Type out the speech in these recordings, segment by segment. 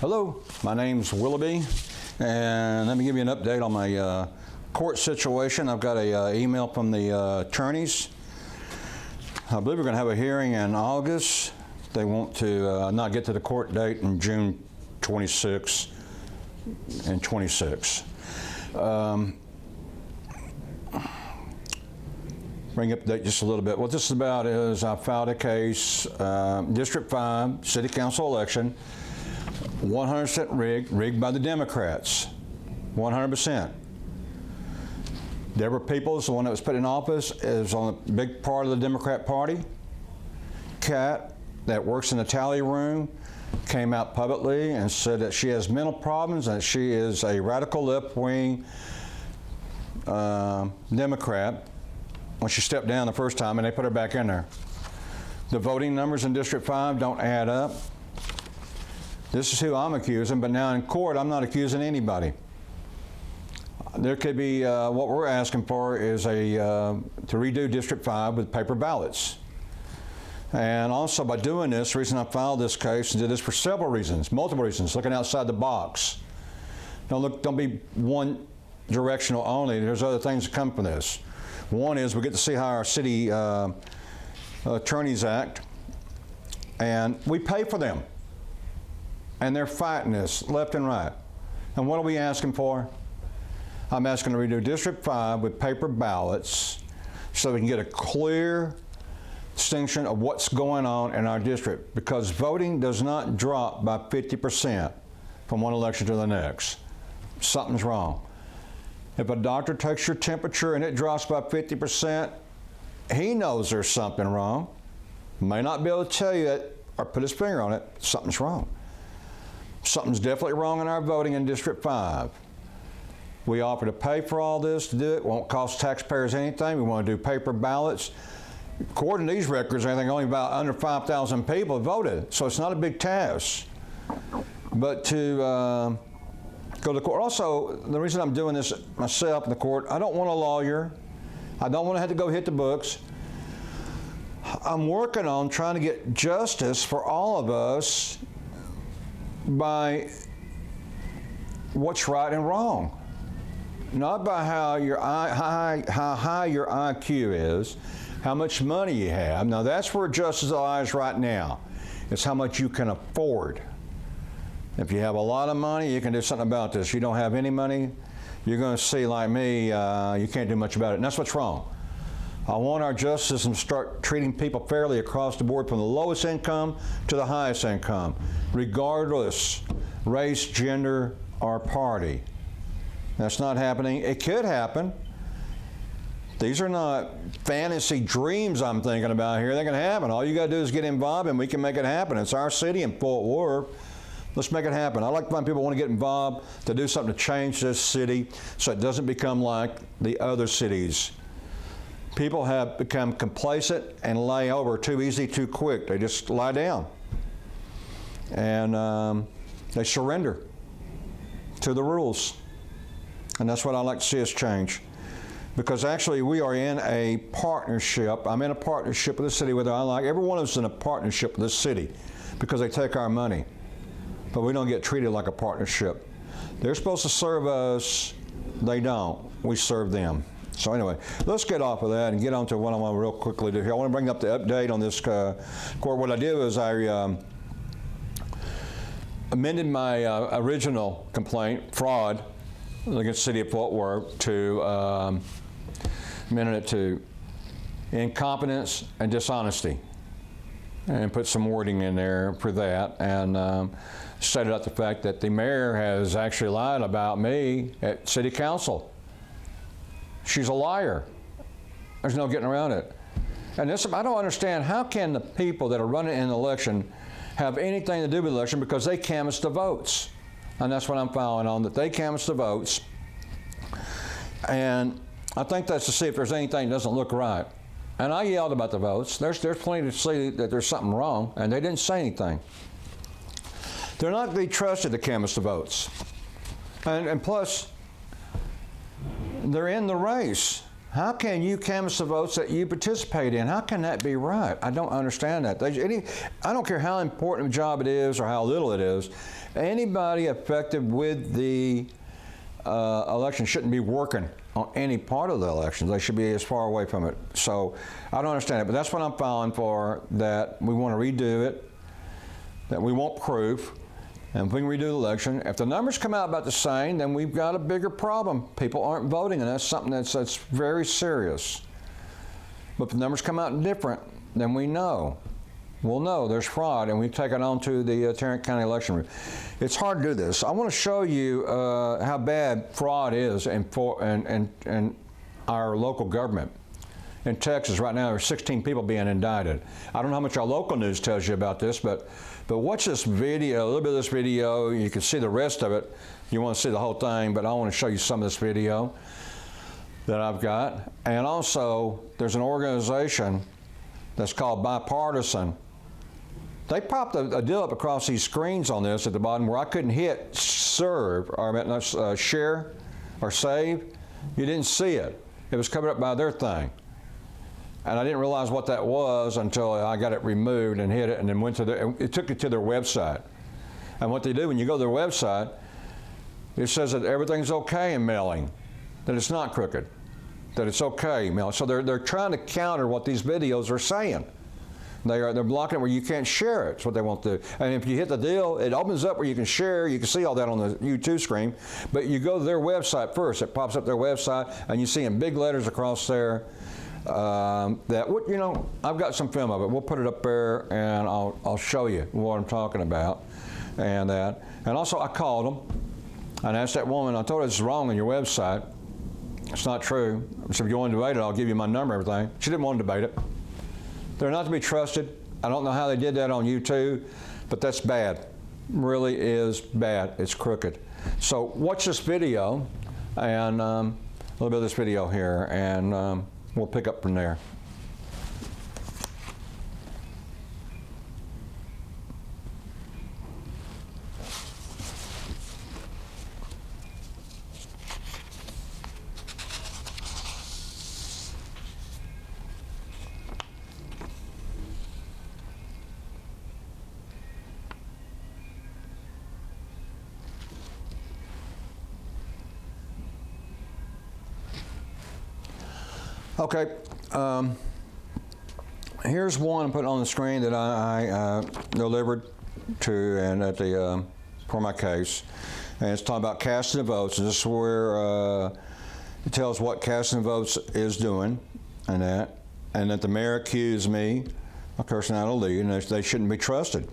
Hello, my name's Willoughby, and let me give you an update on my court situation. I've got an email from the attorneys. I believe we're going to have a hearing in August. They want to not get to the court date in June 26 and 26. Bring up that just a little bit. What this is about is I filed a case, District 5 City Council election, 100% rigged by the Democrats, 100%. Deborah Peoples, the one that was put in office, is on a big part of the Democrat Party. Kat, that works in the tally room, came out publicly and said that she has mental problems and that she is a radical left-wing Democrat when she stepped down the first time, and they put her back in there. The voting numbers in District 5 don't add up. This is who I'm accusing, but now in court, I'm not accusing anybody. There could be, what we're asking for is to redo District 5 with paper ballots. And also by doing this, the reason I filed this case and did this for several reasons, multiple reasons, looking outside the box. Don't be one directional only. There's other things that come from this. One is we get to see how our city attorneys act, and we pay for them. And they're fighting this left and right. And what are we asking for? I'm asking to redo District 5 with paper ballots so we can get a clear distinction of what's going on in our district, because voting does not drop by 50% from one election to the next. Something's wrong. If a doctor takes your temperature and it drops by 50%, he knows there's something wrong. May not be able to tell you it or put his finger on it. Something's wrong. Something's definitely wrong in our voting in District 5. We offer to pay for all this to do it. Won't cost taxpayers anything. We want to do paper ballots. According to these records, I think only about under 5,000 people voted, so it's not a big task. But to go to court. Also, the reason I'm doing this myself in the court, I don't want a lawyer. I don't want to have to go hit the books. I'm working on trying to get justice for all of us by what's right and wrong. Not by how high your IQ is, how much money you have. Now that's where justice lies right now. It's how much you can afford. If you have a lot of money, you can do something about this. You don't have any money, you're going to see, like me, you can't do much about it. And that's what's wrong. I want our justice system to start treating people fairly across the board, from the lowest income to the highest income, regardless race, gender, or party. That's not happening. It could happen. These are not fantasy dreams I'm thinking about here. They can happen. All you got to do is get involved and we can make it happen. It's our city in Fort Worth. Let's make it happen. I like to find people who want to get involved to do something to change this city so it doesn't become like the other cities. People have become complacent and lay over too easy, too quick. They just lie down. And they surrender to the rules. And that's what I'd like to see us change. Because actually we are in a partnership. I'm in a partnership with the city, whether I like. Every one of us is in a partnership with this city because they take our money. But we don't get treated like a partnership. They're supposed to serve us. They don't. We serve them. So anyway, let's get off of that and get on to what I want to real quickly do here. I want to bring up the update on this court. What I did was I amended my original complaint, fraud, against the city of Fort Worth, to amended it to incompetence and dishonesty, and put some wording in there for that, and stated out the fact that the mayor has actually lied about me at city council. She's a liar. There's no getting around it. And this, I don't understand, how can the people that are running an election have anything to do with the election, because they canvass the votes. And that's what I'm filing on, that they canvass the votes. And I think that's to see if there's anything that doesn't look right. And I yelled about the votes. There's plenty to see that there's something wrong, and they didn't say anything. They're not to be trusted to canvass the votes. And plus, they're in the race. How can you canvass the votes that you participate in? How can that be right? I don't understand that. I don't care how important a job it is or how little it is. Anybody affected with the election shouldn't be working on any part of the election. They should be as far away from it. So I don't understand it, but that's what I'm filing for, that we want to redo it, that we want proof, and if we can redo the election. If the numbers come out about the same, then we've got a bigger problem. People aren't voting, and that's something that's very serious. But if the numbers come out different, then we'll know there's fraud, and we take it on to the Tarrant County election room. It's hard to do this. I want to show you how bad fraud is in our local government. In Texas right now, there's 16 people being indicted. I don't know how much our local news tells you about this, but watch this video, a little bit of this video. You can see the rest of it. You want to see the whole thing, but I want to show you some of this video that I've got. And also, there's an organization that's called Bipartisan. They popped a deal up across these screens on this at the bottom where I couldn't hit serve, or share, or save. You didn't see it. It was covered up by their thing. And I didn't realize what that was until I got it removed and hit it, and then went to it took it to their website. And what they do when you go to their website, it says that everything's okay in mailing, that it's not crooked, that it's okay mailing. So they're trying to counter what these videos are saying. They're blocking it where you can't share it. It's what they want to do. And if you hit the deal, it opens up where you can share. You can see all that on the YouTube screen. But you go to their website first. It pops up their website, and you see in big letters across there that, I've got some film of it. We'll put it up there, and I'll show you what I'm talking about. And also, I called them and asked that woman. I told her this is wrong on your website. It's not true. I said, if you want to debate it, I'll give you my number and everything. She didn't want to debate it. They're not to be trusted. I don't know how they did that on YouTube, but that's bad. Really is bad. It's crooked. So watch this video, and a little bit of this video here, and we'll pick up from there. Okay, here's one I'm putting on the screen that I delivered to and at the for my case, and it's talking about casting of votes. And this is where it tells what casting of votes is doing, and that the mayor accused me of cursing out a lead, and they shouldn't be trusted.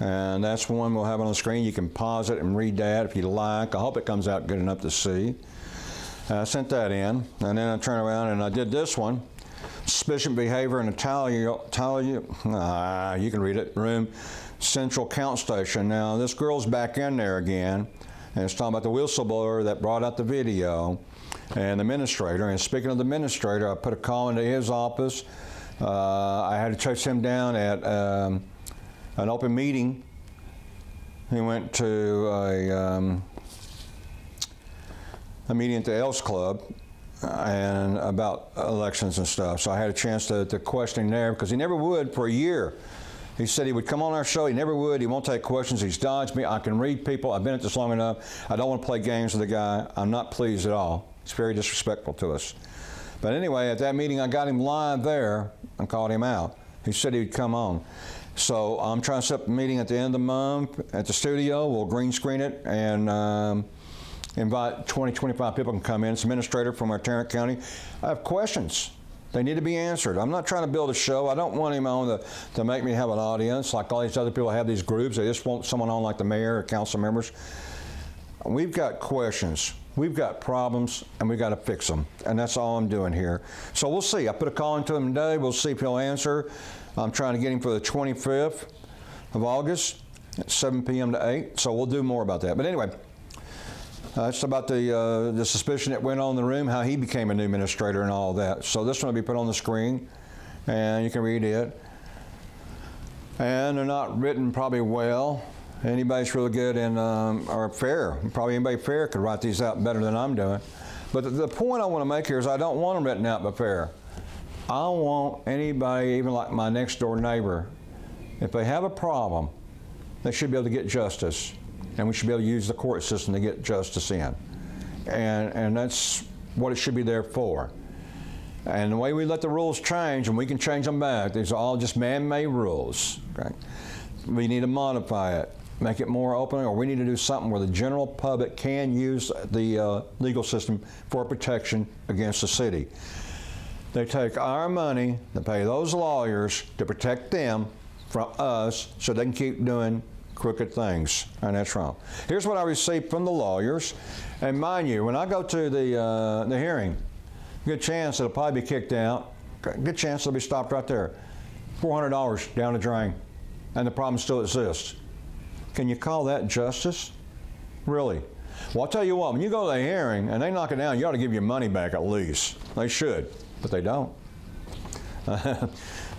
And that's one we'll have on the screen. You can pause it and read that if you like. I hope it comes out good enough to see. I sent that in, and then I turned around and I did this one. Suspicious behavior in you can read it, room central count station. Now this girl's back in there again, and it's talking about the whistleblower that brought out the video and the administrator. And speaking of the administrator, I put a call into his office. I had to chase him down at an open meeting. He went to a meeting at the Elks Club and about elections and stuff. So I had a chance to question him there, because he never would for a year. He said he would come on our show. He never would. He won't take questions. He's dodged me. I can read people. I've been at this long enough. I don't want to play games with the guy. I'm not pleased at all. It's very disrespectful to us. But anyway, at that meeting, I got him live there and called him out. He said he'd come on. So I'm trying to set up a meeting at the end of the month at the studio. We'll green screen it and invite 20, 25 people can come in. It's an administrator from our Tarrant County. I have questions. They need to be answered. I'm not trying to build a show. I don't want him on to make me have an audience like all these other people have these groups. They just want someone on like the mayor or council members. We've got questions. We've got problems, and we've got to fix them. And that's all I'm doing here. So we'll see. I put a call into him today. We'll see if he'll answer. I'm trying to get him for the 25th of August at 7 p.m. to 8. So we'll do more about that. But anyway, it's about the suspicion that went on in the room, how he became a new administrator and all that. So this one will be put on the screen, and you can read it. And they're not written probably well. Anybody's really good in, or fair. Probably anybody fair could write these out better than I'm doing. But the point I want to make here is I don't want them written out by fair. I want anybody, even like my next door neighbor, if they have a problem, they should be able to get justice. And we should be able to use the court system to get justice in. And that's what it should be there for. And the way we let the rules change, and we can change them back, these are all just man-made rules. Okay? We need to modify it, make it more open, or we need to do something where the general public can use the legal system for protection against the city. They take our money to pay those lawyers to protect them from us so they can keep doing crooked things, and that's wrong. Here's what I received from the lawyers, and mind you, when I go to the hearing, good chance it'll probably be kicked out, good chance it'll be stopped right there. $400 down the drain, and the problem still exists. Can you call that justice? Really? Well, I'll tell you what, when you go to the hearing and they knock it down, you ought to give your money back at least. They should, but they don't.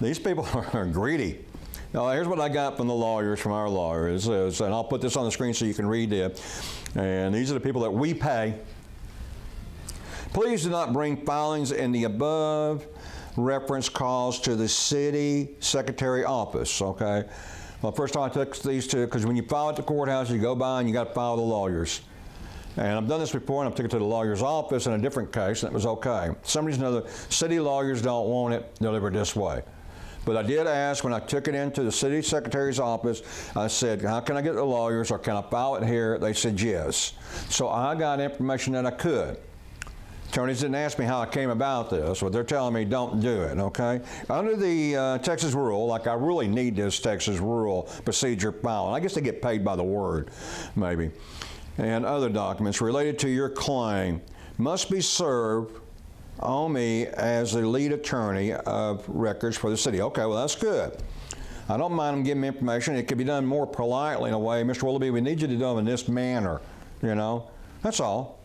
These people are greedy. Now, here's what I got from the lawyers, from our lawyers, and I'll put this on the screen so you can read it. And these are the people that we pay. Please do not bring filings in the above reference calls to the city secretary office, okay? Well, first time I took these two, because when you file at the courthouse, you go by and you got to file the lawyers. And I've done this before, and I've taken it to the lawyer's office in a different case, and it was okay. For some reason or other, city lawyers don't want it delivered this way. But I did ask when I took it into the city secretary's office, I said, how can I get the lawyers, or can I file it here? They said yes. So I got information that I could. Attorneys didn't ask me how I came about this, but they're telling me don't do it, okay? Under the Texas rule, like I really need this Texas rule procedure filing. I guess they get paid by the word, maybe. And other documents related to your claim must be served on me as the lead attorney of records for the city. Okay, well, that's good. I don't mind them giving me information. It could be done more politely in a way. Mr. Willoughby, we need you to do them in this manner, you know? That's all.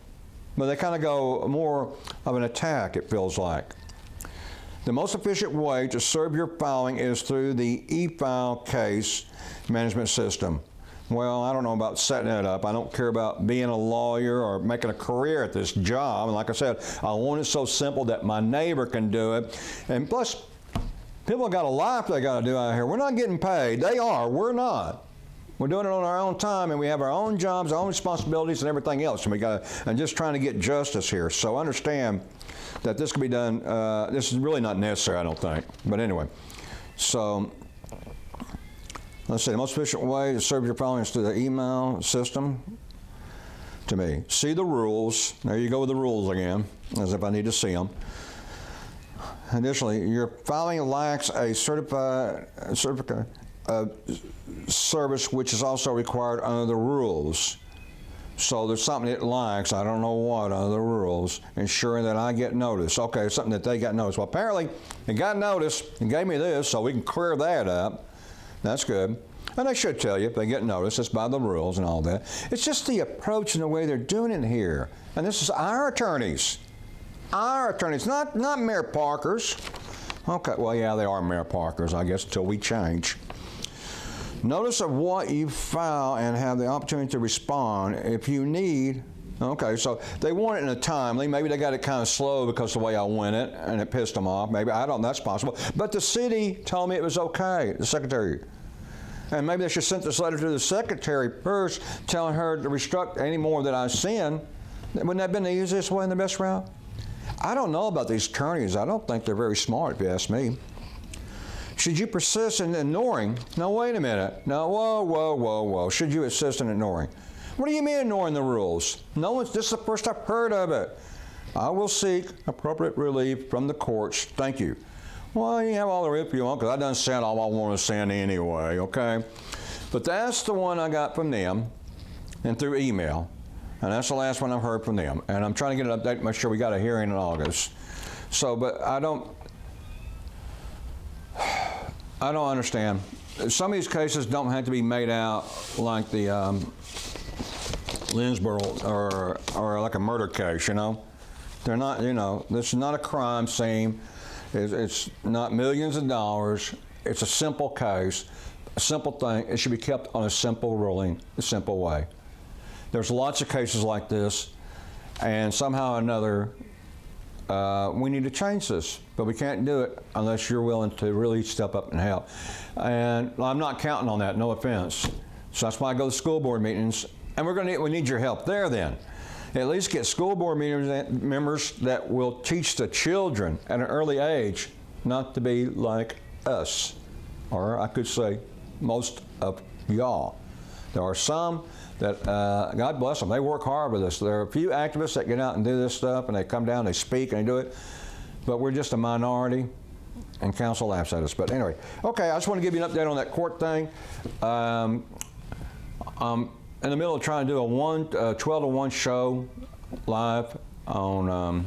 But they kind of go more of an attack, it feels like. The most efficient way to serve your filing is through the e-file case management system. Well, I don't know about setting it up. I don't care about being a lawyer or making a career at this job. And like I said, I want it so simple that my neighbor can do it. And plus, people have got a life they got to do out here. We're not getting paid. They are. We're not. We're doing it on our own time, and we have our own jobs, our own responsibilities, and everything else. And I'm just trying to get justice here. So understand that this can be done. This is really not necessary, I don't think. But anyway, so let's see. The most efficient way to serve your filing is through the email system. To me, see the rules. There you go with the rules again, as if I need to see them. Additionally, your filing lacks a certificate of service, which is also required under the rules. So there's something it lacks, I don't know what, under the rules, ensuring that I get notice. Okay, something that they got notice. Well, apparently, they got notice and gave me this, so we can clear that up. That's good. And they should tell you if they get notice, it's by the rules and all that. It's just the approach and the way they're doing it here. And this is our attorneys. Our attorneys, not Mayor Parker's. Okay, well, yeah, they are Mayor Parker's, I guess, until we change. Notice of what you file and have the opportunity to respond if you need. Okay, so they want it in a timely. Maybe they got it kind of slow because of the way I went it and it pissed them off. Maybe, I don't know, that's possible. But the city told me it was okay, the secretary. And maybe they should send this letter to the secretary first, telling her to restrict any more that I send. Wouldn't that have been the easiest way and the best route? I don't know about these attorneys. I don't think they're very smart, if you ask me. Should you persist in ignoring? No, wait a minute. No, whoa. Should you persist in ignoring? What do you mean ignoring the rules? No, this is the first I've heard of it. I will seek appropriate relief from the courts. Thank you. Well, you have all the relief you want, because I done sent all I want to send anyway, okay? But that's the one I got from them and through email. And that's the last one I've heard from them. And I'm trying to get an update to make sure we got a hearing in August. So, but I don't understand. Some of these cases don't have to be made out like the Lindsboro or like a murder case, you know? They're not, you know, this is not a crime scene. It's not millions of dollars. It's a simple case, a simple thing. It should be kept on a simple ruling, a simple way. There's lots of cases like this, And somehow or another, we need to change this, but we can't do it unless you're willing to really step up and help. And I'm not counting on that, no offense. So that's why I go to school board meetings, and we need your help there then. At least get school board members that will teach the children at an early age not to be like us, or I could say most of y'all. There are some that, God bless them, they work hard with us. There are a few activists that get out and do this stuff, and they come down, they speak, and they do it, but we're just a minority, and council laughs at us. But anyway, okay, I just want to give you an update on that court thing. I'm in the middle of trying to do a 12 to 1 show live on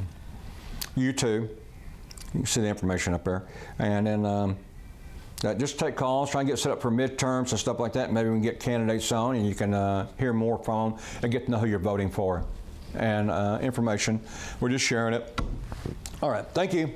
YouTube. You can see the information up there. And then just take calls, try and get set up for midterms and stuff like that. Maybe we can get candidates on and you can hear more from them and get to know who you're voting for. And information, we're just sharing it. All right, thank you.